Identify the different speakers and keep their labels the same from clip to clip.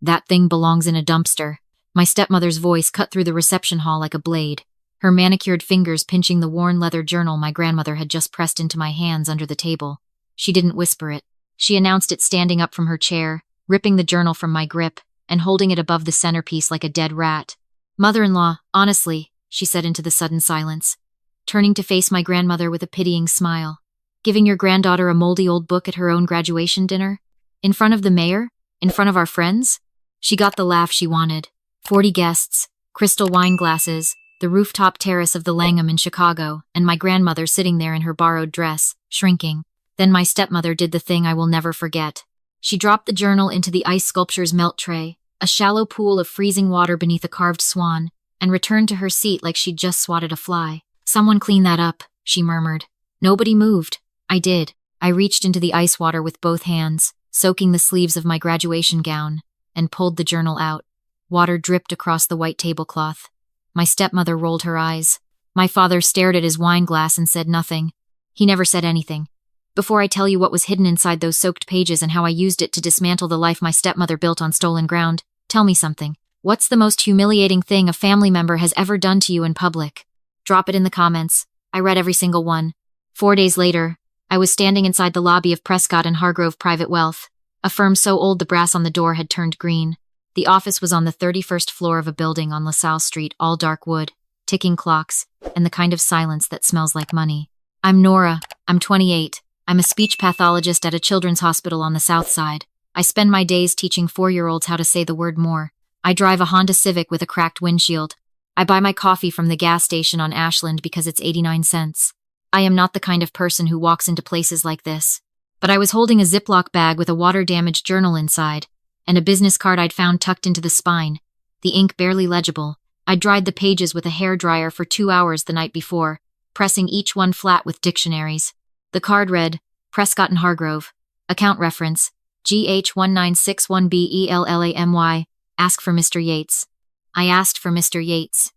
Speaker 1: That thing belongs in a dumpster. My stepmother's voice cut through the reception hall like a blade, her manicured fingers pinching the worn leather journal my grandmother had just pressed into my hands under the table. She didn't whisper it. She announced it standing up from her chair, ripping the journal from my grip, and holding it above the centerpiece like a dead rat. "Mother-in-law, honestly," she said into the sudden silence, turning to face my grandmother with a pitying smile. "Giving your granddaughter a moldy old book at her own graduation dinner? In front of the mayor? In front of our friends?" She got the laugh she wanted. 40 guests, crystal wine glasses, the rooftop terrace of the Langham in Chicago, and my grandmother sitting there in her borrowed dress, shrinking. Then my stepmother did the thing I will never forget. She dropped the journal into the ice sculpture's melt tray, a shallow pool of freezing water beneath a carved swan, and returned to her seat like she'd just swatted a fly. "Someone clean that up," she murmured. Nobody moved. I did. I reached into the ice water with both hands, soaking the sleeves of my graduation gown, and pulled the journal out. Water dripped across the white tablecloth. My stepmother rolled her eyes. My father stared at his wine glass and said nothing. He never said anything. "Before I tell you what was hidden inside those soaked pages and how I used it to dismantle the life my stepmother built on stolen ground, tell me something. What's the most humiliating thing a family member has ever done to you in public? Drop it in the comments." I read every single one. 4 days later, I was standing inside the lobby of Prescott and Hargrove Private Wealth, a firm so old the brass on the door had turned green. The office was on the 31st floor of a building on LaSalle Street, all dark wood, ticking clocks, and the kind of silence that smells like money. "I'm Nora. I'm 28. I'm a speech pathologist at a children's hospital on the South Side. I spend my days teaching 4-year-olds how to say the word more. I drive a Honda Civic with a cracked windshield. I buy my coffee from the gas station on Ashland because it's 89 cents. I am not the kind of person who walks into places like this. But I was holding a Ziploc bag with a water-damaged journal inside, and a business card I'd found tucked into the spine, the ink barely legible. I'd dried the pages with a hairdryer for 2 hours the night before, pressing each one flat with dictionaries. The card read, Prescott and Hargrove, account reference, GH1961BELLAMY, ask for Mr. Yates. I asked for Mr. Yates.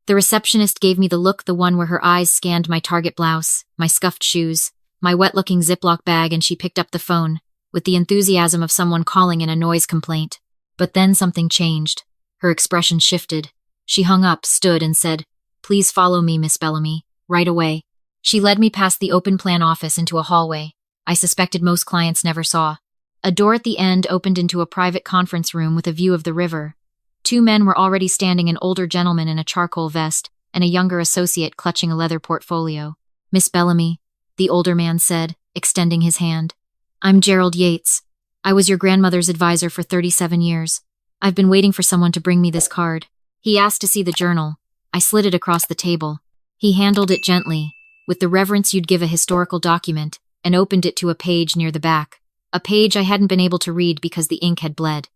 Speaker 1: The receptionist gave me the look, the one where her eyes scanned my Target blouse, my scuffed shoes, my wet-looking Ziploc bag, and she picked up the phone, with the enthusiasm of someone calling in a noise complaint. But then something changed. Her expression shifted. She hung up, stood, and said, "Please follow me, Miss Bellamy, right away." She led me past the open-plan office into a hallway I suspected most clients never saw. A door at the end opened into a private conference room with a view of the river. 2 men were already standing, an older gentleman in a charcoal vest and a younger associate clutching a leather portfolio. "Miss Bellamy," the older man said, extending his hand. "I'm Gerald Yates. I was your grandmother's advisor for 37 years. I've been waiting for someone to bring me this card." He asked to see the journal. I slid it across the table. He handled it gently, with the reverence you'd give a historical document, and opened it to a page near the back. A page I hadn't been able to read because the ink had bled.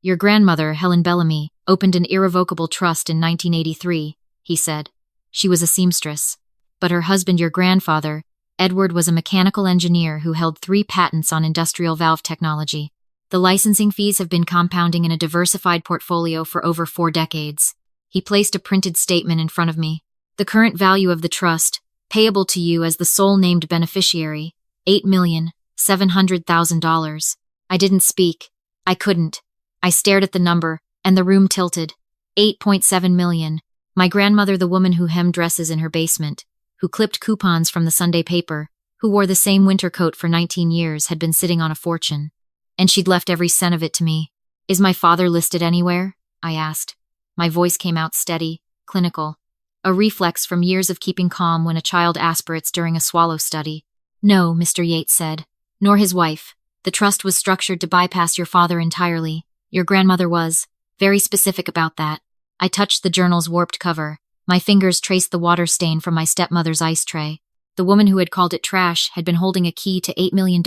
Speaker 1: "Your grandmother, Helen Bellamy, opened an irrevocable trust in 1983, he said. She was a seamstress. But her husband, your grandfather, Edward, was a mechanical engineer who held 3 patents on industrial valve technology. The licensing fees have been compounding in a diversified portfolio for over 4 decades. He placed a printed statement in front of me. The current value of the trust, payable to you as the sole named beneficiary, $8,700,000. I didn't speak. I couldn't. I stared at the number, and the room tilted. 8.7 million. My grandmother, the woman who hemmed dresses in her basement, who clipped coupons from the Sunday paper, who wore the same winter coat for 19 years, had been sitting on a fortune. And she'd left every cent of it to me. "Is my father listed anywhere?" I asked. My voice came out steady, clinical. A reflex from years of keeping calm when a child aspirates during a swallow study. "No," Mr. Yates said. "Nor his wife. The trust was structured to bypass your father entirely. Your grandmother was very specific about that." I touched the journal's warped cover. My fingers traced the water stain from my stepmother's ice tray. The woman who had called it trash had been holding a key to $8 million,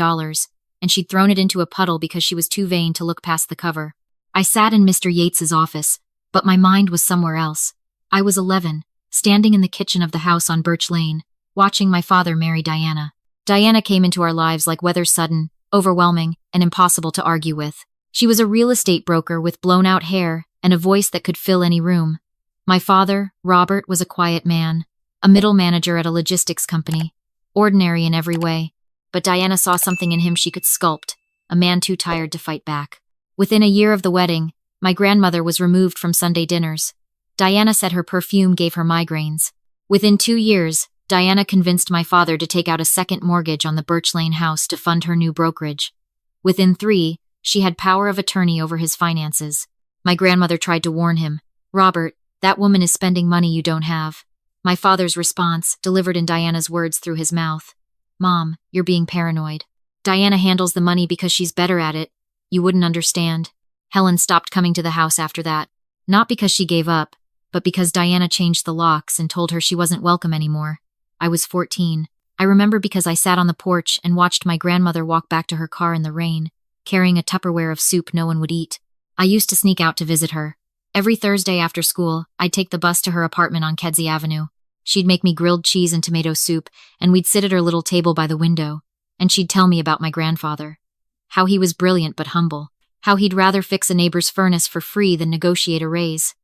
Speaker 1: and she'd thrown it into a puddle because she was too vain to look past the cover. I sat in Mr. Yates's office, but my mind was somewhere else. I was 11, standing in the kitchen of the house on Birch Lane, watching my father marry Diana. Diana came into our lives like weather, sudden, overwhelming, and impossible to argue with. She was a real estate broker with blown-out hair and a voice that could fill any room. My father, Robert, was a quiet man, a middle manager at a logistics company, ordinary in every way. But Diana saw something in him she could sculpt, a man too tired to fight back. Within a year of the wedding, My grandmother was removed from Sunday dinners. Diana said her perfume gave her migraines. Within 2 years, Diana convinced my father to take out a second mortgage on the Birch Lane house to fund her new brokerage. Within 3, she had power of attorney over his finances. My grandmother tried to warn him, "Robert, that woman is spending money you don't have." My father's response, delivered in Diana's words through his mouth, "Mom, you're being paranoid. Diana handles the money because she's better at it. You wouldn't understand." Helen stopped coming to the house after that, not because she gave up, but because Diana changed the locks and told her she wasn't welcome anymore. I was 14. I remember because I sat on the porch and watched my grandmother walk back to her car in the rain, carrying a Tupperware of soup no one would eat. I used to sneak out to visit her. Every Thursday after school, I'd take the bus to her apartment on Kedzie Avenue. She'd make me grilled cheese and tomato soup, and we'd sit at her little table by the window, and she'd tell me about my grandfather. How he was brilliant but humble. How he'd rather fix a neighbor's furnace for free than negotiate a raise.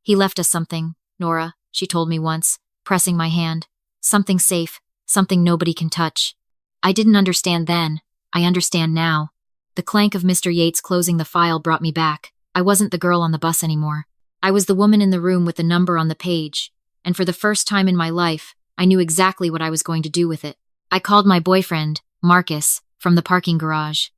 Speaker 1: "He left us something, Nora," she told me once, pressing my hand. "Something safe, something nobody can touch." I didn't understand then. I understand now. The clank of Mr. Yates closing the file brought me back. I wasn't the girl on the bus anymore. I was the woman in the room with the number on the page, and for the first time in my life, I knew exactly what I was going to do with it. I called my boyfriend, Marcus, from the parking garage.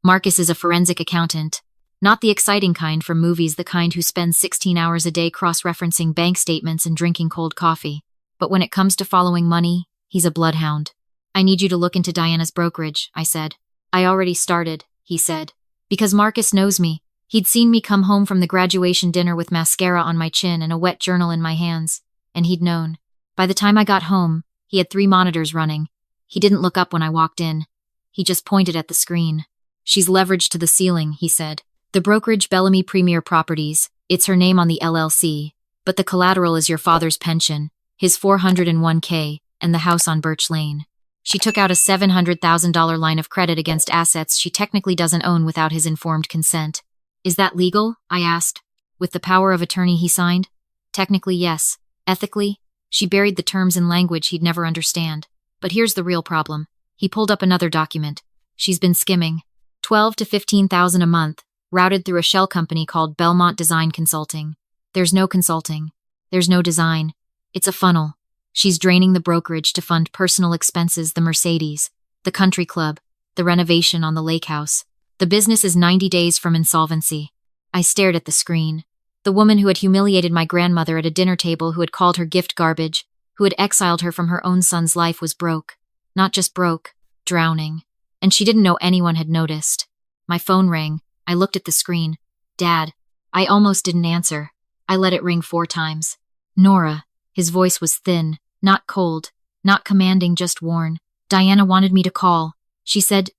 Speaker 1: Marcus is a forensic accountant. Not the exciting kind from movies, the kind who spends 16 hours a day cross-referencing bank statements and drinking cold coffee. But when it comes to following money, he's a bloodhound. "I need you to look into Diana's brokerage," I said. "I already started," he said. Because Marcus knows me. He'd seen me come home from the graduation dinner with mascara on my chin and a wet journal in my hands, and he'd known. By the time I got home, he had 3 monitors running. He didn't look up when I walked in. He just pointed at the screen. "She's leveraged to the ceiling," he said. "The brokerage Bellamy Premier Properties, it's her name on the LLC, but the collateral is your father's pension, his 401k, and the house on Birch Lane. She took out a $700,000 line of credit against assets she technically doesn't own without his informed consent." "Is that legal?" I asked. "With the power of attorney he signed?" "Technically, yes. Ethically, she buried the terms in language he'd never understand. But here's the real problem." He pulled up another document. "She's been skimming. 12 to 15,000 a month, routed through a shell company called Belmont Design Consulting. There's no consulting. There's no design. It's a funnel. She's draining the brokerage to fund personal expenses, the Mercedes, the country club, the renovation on the lake house. The business is 90 days from insolvency." I stared at the screen. The woman who had humiliated my grandmother at a dinner table, who had called her gift garbage, who had exiled her from her own son's life, was broke. Not just broke, drowning. And she didn't know anyone had noticed. My phone rang. I looked at the screen. "Dad." I almost didn't answer. I let it ring 4 times. "Nora." His voice was thin, not cold, not commanding, just worn. "Diana wanted me to call. She said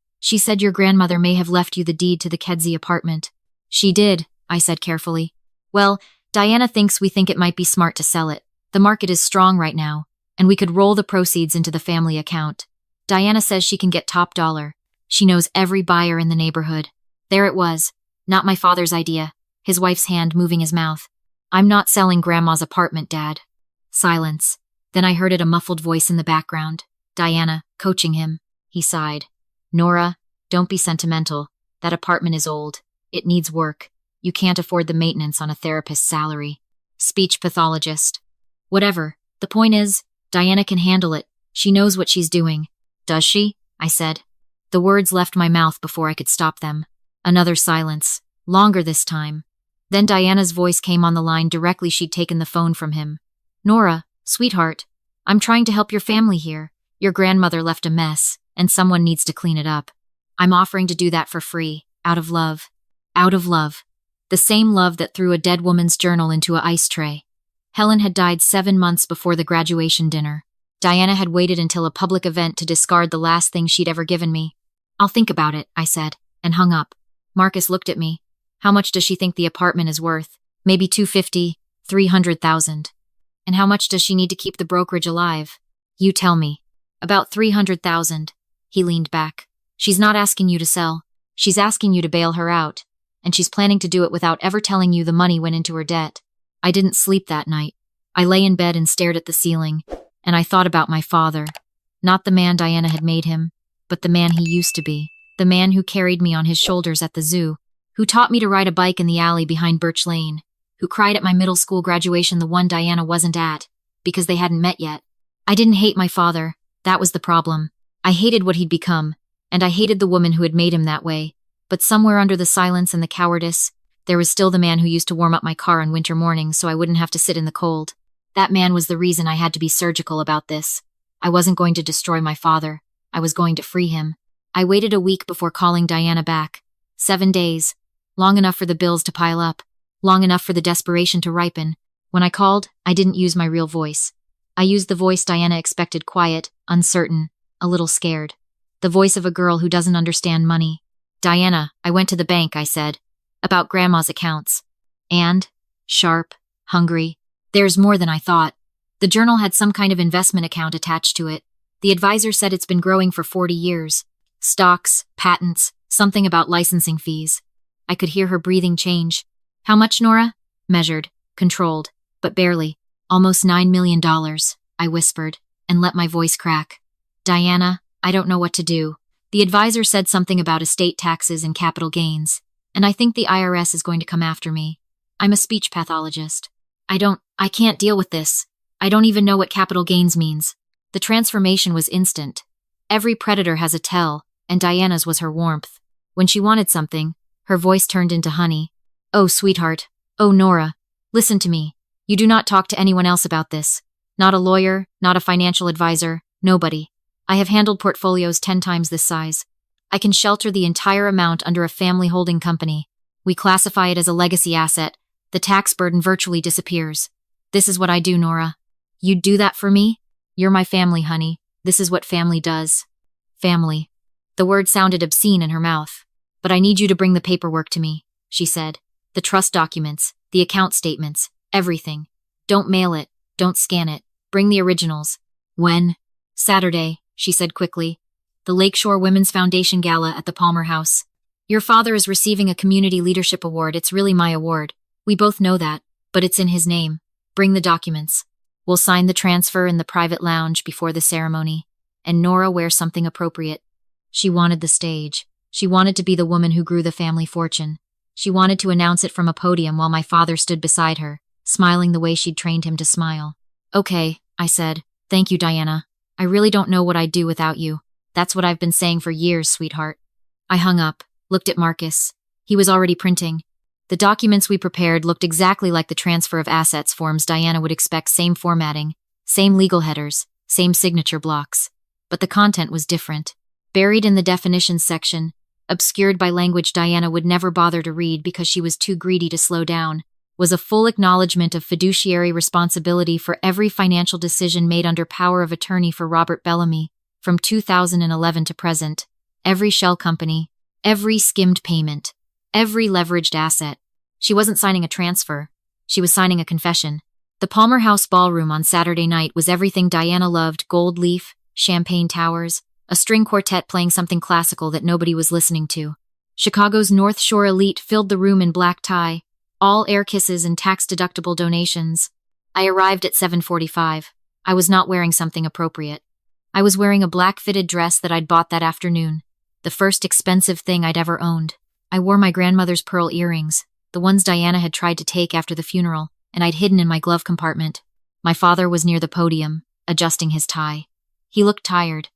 Speaker 1: your grandmother may have left you the deed to the Kedzie apartment." "She did," I said carefully. "Well, Diana thinks we think it might be smart to sell it. The market is strong right now, and we could roll the proceeds into the family account. Diana says she can get top dollar. She knows every buyer in the neighborhood." There it was. Not my father's idea, his wife's hand moving his mouth. "I'm not selling Grandma's apartment, Dad." Silence. Then I heard a muffled voice in the background. "Diana, coaching him." He sighed. "Nora, don't be sentimental. That apartment is old. It needs work. You can't afford the maintenance on a therapist's salary." Speech pathologist. Whatever. The point is, Diana can handle it. She knows what she's doing. "Does she?" I said. The words left my mouth before I could stop them. Another silence. Longer this time. Then Diana's voice came on the line directly she'd taken the phone from him. "Nora, sweetheart, I'm trying to help your family here. Your grandmother left a mess, and someone needs to clean it up. I'm offering to do that for free, out of love." Out of love. The same love that threw a dead woman's journal into an ice tray. Helen had died 7 months before the graduation dinner. Diana had waited until a public event to discard the last thing she'd ever given me. "I'll think about it," I said, and hung up. Marcus looked at me. "How much does she think the apartment is worth?" "Maybe 250, 300,000. "And how much does she need to keep the brokerage alive?" "You tell me." "About 300,000. He leaned back. "She's not asking you to sell. She's asking you to bail her out. And she's planning to do it without ever telling you the money went into her debt." I didn't sleep that night. I lay in bed and stared at the ceiling, and I thought about my father. Not the man Diana had made him, but the man he used to be. The man who carried me on his shoulders at the zoo, who taught me to ride a bike in the alley behind Birch Lane, who cried at my middle school graduation the one Diana wasn't at, because they hadn't met yet. I didn't hate my father, that was the problem. I hated what he'd become, and I hated the woman who had made him that way. But somewhere under the silence and the cowardice, there was still the man who used to warm up my car on winter mornings so I wouldn't have to sit in the cold. That man was the reason I had to be surgical about this. I wasn't going to destroy my father. I was going to free him. I waited a week before calling Diana back. 7 days. Long enough for the bills to pile up. Long enough for the desperation to ripen. When I called, I didn't use my real voice. I used the voice Diana expected, quiet, uncertain, a little scared. The voice of a girl who doesn't understand money. Diana, I went to the bank, I said. About Grandma's accounts. And? Sharp, hungry. There's more than I thought. The journal had some kind of investment account attached to it. The advisor said it's been growing for 40 years. Stocks, patents, something about licensing fees. I could hear her breathing change. How much, Nora? Measured, controlled, but barely. Almost $9 million, I whispered, and let my voice crack. Diana, I don't know what to do. The advisor said something about estate taxes and capital gains, and I think the IRS is going to come after me. I'm a speech pathologist. I can't deal with this. I don't even know what capital gains means. The transformation was instant. Every predator has a tell, and Diana's was her warmth. When she wanted something, her voice turned into honey. Oh, sweetheart. Oh, Nora. Listen to me. You do not talk to anyone else about this. Not a lawyer, not a financial advisor, nobody. I have handled portfolios 10 times this size. I can shelter the entire amount under a family holding company. We classify it as a legacy asset. The tax burden virtually disappears. This is what I do, Nora. You'd do that for me? You're my family, honey. This is what family does. Family. The word sounded obscene in her mouth. But I need you to bring the paperwork to me, she said. The trust documents, the account statements, everything. Don't mail it. Don't scan it. Bring the originals. When? Saturday, she said quickly. The Lakeshore Women's Foundation Gala at the Palmer House. Your father is receiving a community leadership award. It's really my award. We both know that, but it's in his name. Bring the documents. We'll sign the transfer in the private lounge before the ceremony, and Nora wears something appropriate. She wanted the stage. She wanted to be the woman who grew the family fortune. She wanted to announce it from a podium while my father stood beside her, smiling the way she'd trained him to smile. Okay, I said. Thank you, Diana. I really don't know what I'd do without you. That's what I've been saying for years, sweetheart. I hung up, looked at Marcus. He was already printing. The documents we prepared looked exactly like the transfer of assets forms Diana would expect, same formatting, same legal headers, same signature blocks. But the content was different. Buried in the definitions section, obscured by language Diana would never bother to read because she was too greedy to slow down, was a full acknowledgement of fiduciary responsibility for every financial decision made under power of attorney for Robert Bellamy, from 2011 to present, every shell company, every skimmed payment, every leveraged asset. She wasn't signing a transfer. She was signing a confession. The Palmer House ballroom on Saturday night was everything Diana loved: gold leaf, champagne towers, a string quartet playing something classical that nobody was listening to. Chicago's North Shore elite filled the room in black tie, all air kisses and tax-deductible donations. I arrived at 7:45. I was not wearing something appropriate. I was wearing a black fitted dress that I'd bought that afternoon, the first expensive thing I'd ever owned. I wore my grandmother's pearl earrings, the ones Diana had tried to take after the funeral, and I'd hidden in my glove compartment. My father was near the podium, adjusting his tie. He looked tired.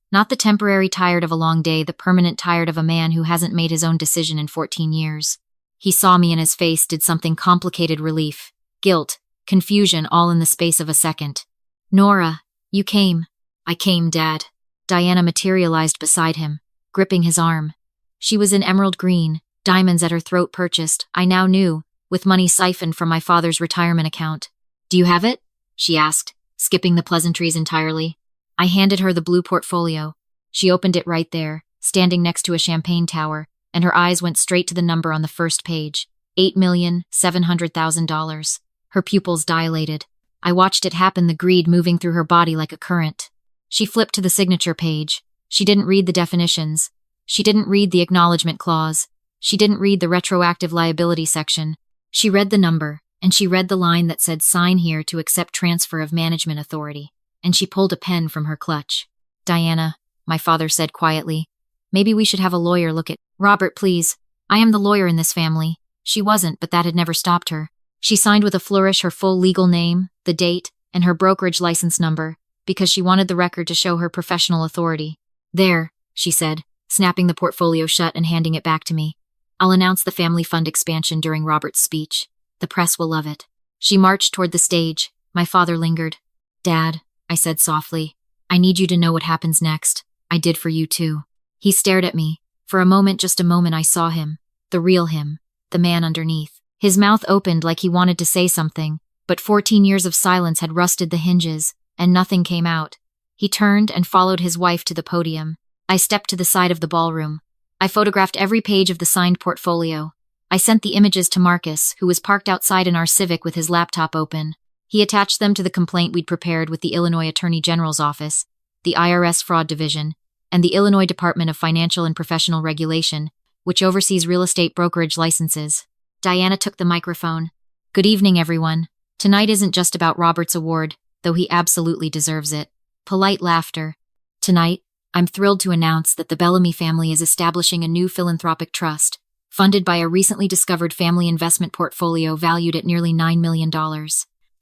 Speaker 1: Not the temporary tired of a long day, the permanent tired of a man who hasn't made his own decision in 14 years. He saw me and his face did something complicated: relief, guilt, confusion, all in the space of a second. Nora, you came. I came, Dad. Diana materialized beside him, gripping his arm. She was in emerald green, diamonds at her throat purchased, I now knew, with money siphoned from my father's retirement account. Do you have it? She asked, skipping the pleasantries entirely. I handed her the blue portfolio. She opened it right there, standing next to a champagne tower, and her eyes went straight to the number on the first page, $8,700,000. Her pupils dilated. I watched it happen, the greed moving through her body like a current. She flipped to the signature page. She didn't read the definitions. She didn't read the acknowledgement clause. She didn't read the retroactive liability section. She read the number, and she read the line that said, "Sign here to accept transfer of management authority." And she pulled a pen from her clutch. Diana, my father said quietly, maybe we should have a lawyer look at. Robert, please. I am the lawyer in this family. She wasn't, but that had never stopped her. She signed with a flourish her full legal name, the date, and her brokerage license number, because she wanted the record to show her professional authority. There, she said, snapping the portfolio shut and handing it back to me. I'll announce the family fund expansion during Robert's speech. The press will love it. She marched toward the stage. My father lingered. Dad, I said softly, I need you to know what happens next. I did for you too. He stared at me. For a moment, just a moment, I saw him. The real him. The man underneath. His mouth opened like he wanted to say something, but 14 years of silence had rusted the hinges, and nothing came out. He turned and followed his wife to the podium. I stepped to the side of the ballroom. I photographed every page of the signed portfolio. I sent the images to Marcus, who was parked outside in our Civic with his laptop open. He attached them to the complaint we'd prepared with the Illinois Attorney General's office, the IRS Fraud Division, and the Illinois Department of Financial and Professional Regulation, which oversees real estate brokerage licenses. Diana took the microphone. Good evening, everyone. Tonight isn't just about Robert's award, though he absolutely deserves it. Polite laughter. Tonight, I'm thrilled to announce that the Bellamy family is establishing a new philanthropic trust, funded by a recently discovered family investment portfolio valued at nearly $9 million.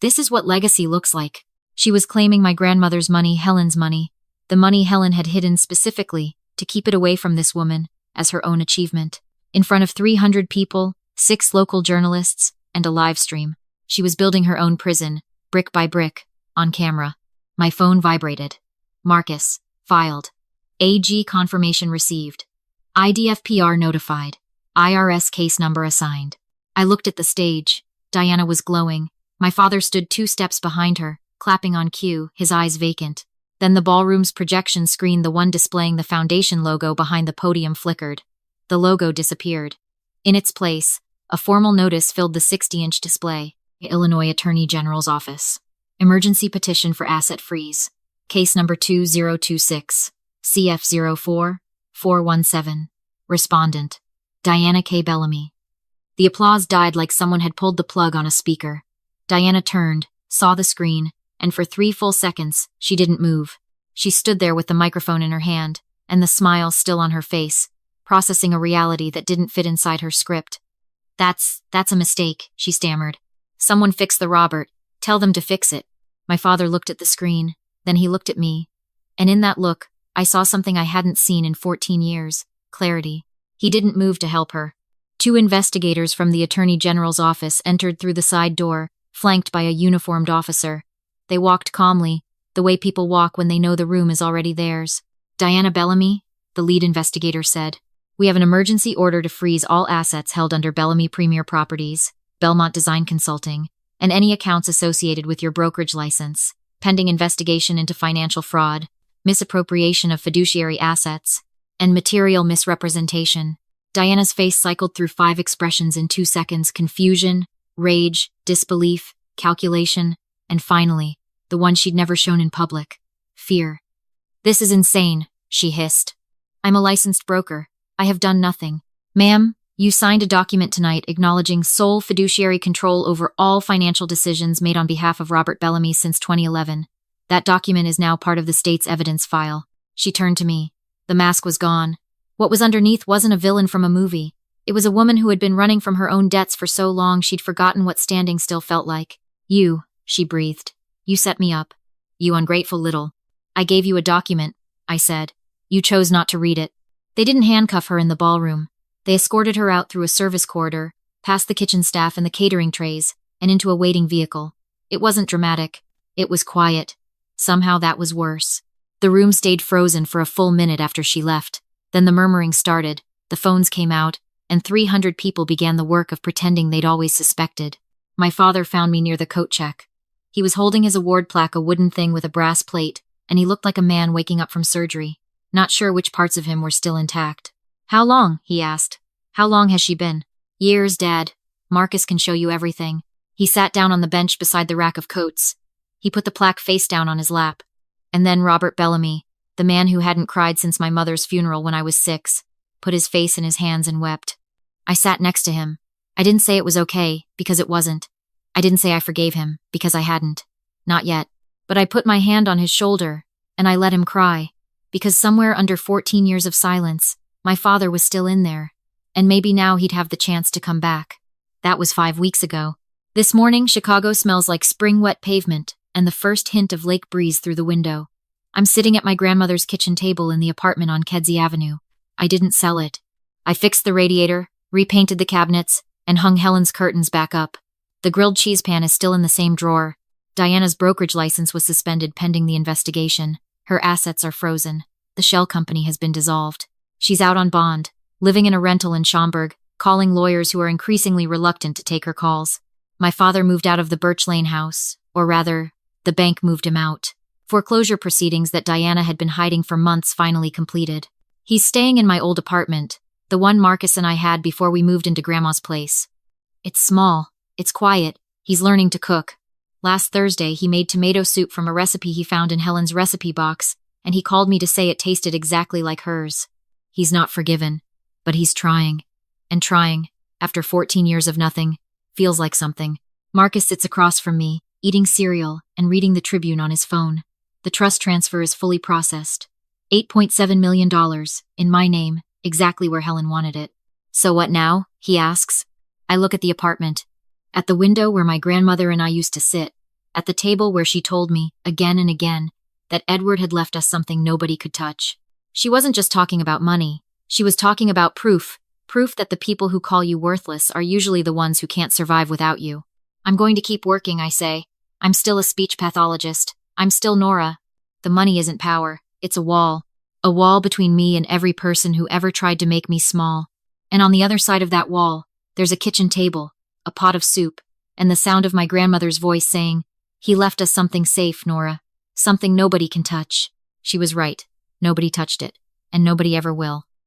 Speaker 1: This is what legacy looks like. She was claiming my grandmother's money, Helen's money, the money Helen had hidden specifically to keep it away from this woman, as her own achievement. In front of 300 people, 6 local journalists, and a live stream. She was building her own prison, brick by brick, on camera. My phone vibrated. Marcus. Filed. AG confirmation received. IDFPR notified. IRS case number assigned. I looked at the stage. Diana was glowing. My father stood 2 steps behind her, clapping on cue, his eyes vacant. Then the ballroom's projection screen, the one displaying the foundation logo behind the podium, flickered. The logo disappeared. In its place, a formal notice filled the 60-inch display. Illinois Attorney General's Office. Emergency petition for asset freeze. Case number 2026. CF04-417. Respondent. Diana K. Bellamy. The applause died like someone had pulled the plug on a speaker. Diana turned, saw the screen, and for 3 full seconds, she didn't move. She stood there with the microphone in her hand, and the smile still on her face, processing a reality that didn't fit inside her script. That's a mistake, she stammered. Someone fix the Robert. Tell them to fix it. My father looked at the screen, then he looked at me. And in that look, I saw something I hadn't seen in 14 years, clarity. He didn't move to help her. 2 investigators from the Attorney General's office entered through the side door, flanked by a uniformed officer. They walked calmly, the way people walk when they know the room is already theirs. Diana Bellamy, the lead investigator said, we have an emergency order to freeze all assets held under Bellamy Premier Properties, Belmont Design Consulting, and any accounts associated with your brokerage license, pending investigation into financial fraud, misappropriation of fiduciary assets, and material misrepresentation. Diana's face cycled through 5 expressions in 2 seconds: confusion, rage, disbelief, calculation, and finally, the one she'd never shown in public: fear. This is insane, she hissed. I'm a licensed broker. I have done nothing. Ma'am, you signed a document tonight acknowledging sole fiduciary control over all financial decisions made on behalf of Robert Bellamy since 2011. That document is now part of the state's evidence file. She turned to me. The mask was gone. What was underneath wasn't a villain from a movie. It was a woman who had been running from her own debts for so long she'd forgotten what standing still felt like. You, she breathed. You set me up. You ungrateful little. I gave you a document, I said. You chose not to read it. They didn't handcuff her in the ballroom. They escorted her out through a service corridor, past the kitchen staff and the catering trays, and into a waiting vehicle. It wasn't dramatic. It was quiet. Somehow that was worse. The room stayed frozen for a full minute after she left. Then the murmuring started, the phones came out, and 300 people began the work of pretending they'd always suspected. My father found me near the coat check. He was holding his award plaque, a wooden thing with a brass plate, and he looked like a man waking up from surgery, not sure which parts of him were still intact. How long? He asked. How long has she been? Years, Dad. Marcus can show you everything. He sat down on the bench beside the rack of coats. He put the plaque face down on his lap. And then Robert Bellamy, the man who hadn't cried since my mother's funeral when I was 6, put his face in his hands and wept. I sat next to him. I didn't say it was okay, because it wasn't. I didn't say I forgave him, because I hadn't. Not yet. But I put my hand on his shoulder, and I let him cry, because somewhere under 14 years of silence, my father was still in there. and maybe now he'd have the chance to come back. That was 5 weeks ago. This morning, Chicago smells like spring wet pavement and the first hint of lake breeze through the window. I'm sitting at my grandmother's kitchen table in the apartment on Kedzie Avenue. I didn't sell it. I fixed the radiator, repainted the cabinets, and hung Helen's curtains back up. The grilled cheese pan is still in the same drawer. Diana's brokerage license was suspended pending the investigation. Her assets are frozen. The shell company has been dissolved. She's out on bond, living in a rental in Schaumburg, calling lawyers who are increasingly reluctant to take her calls. My father moved out of the Birch Lane house, or rather, the bank moved him out. Foreclosure proceedings that Diana had been hiding for months finally completed. He's staying in my old apartment, the one Marcus and I had before we moved into Grandma's place. It's small, it's quiet, he's learning to cook. Last Thursday, he made tomato soup from a recipe he found in Helen's recipe box, and he called me to say it tasted exactly like hers. He's not forgiven, but he's trying. And trying, after 14 years of nothing, feels like something. Marcus sits across from me, eating cereal and reading the Tribune on his phone. The trust transfer is fully processed. $8.7 million, in my name, exactly where Helen wanted it. So what now? He asks. I look at the apartment. At the window where my grandmother and I used to sit. At the table where she told me, again and again, that Edward had left us something nobody could touch. She wasn't just talking about money. She was talking about proof. Proof that the people who call you worthless are usually the ones who can't survive without you. I'm going to keep working, I say. I'm still a speech pathologist. I'm still Nora. The money isn't power. It's a wall. A wall between me and every person who ever tried to make me small. And on the other side of that wall, there's a kitchen table, a pot of soup, and the sound of my grandmother's voice saying, "He left us something safe, Nora. Something nobody can touch." She was right. Nobody touched it. And nobody ever will.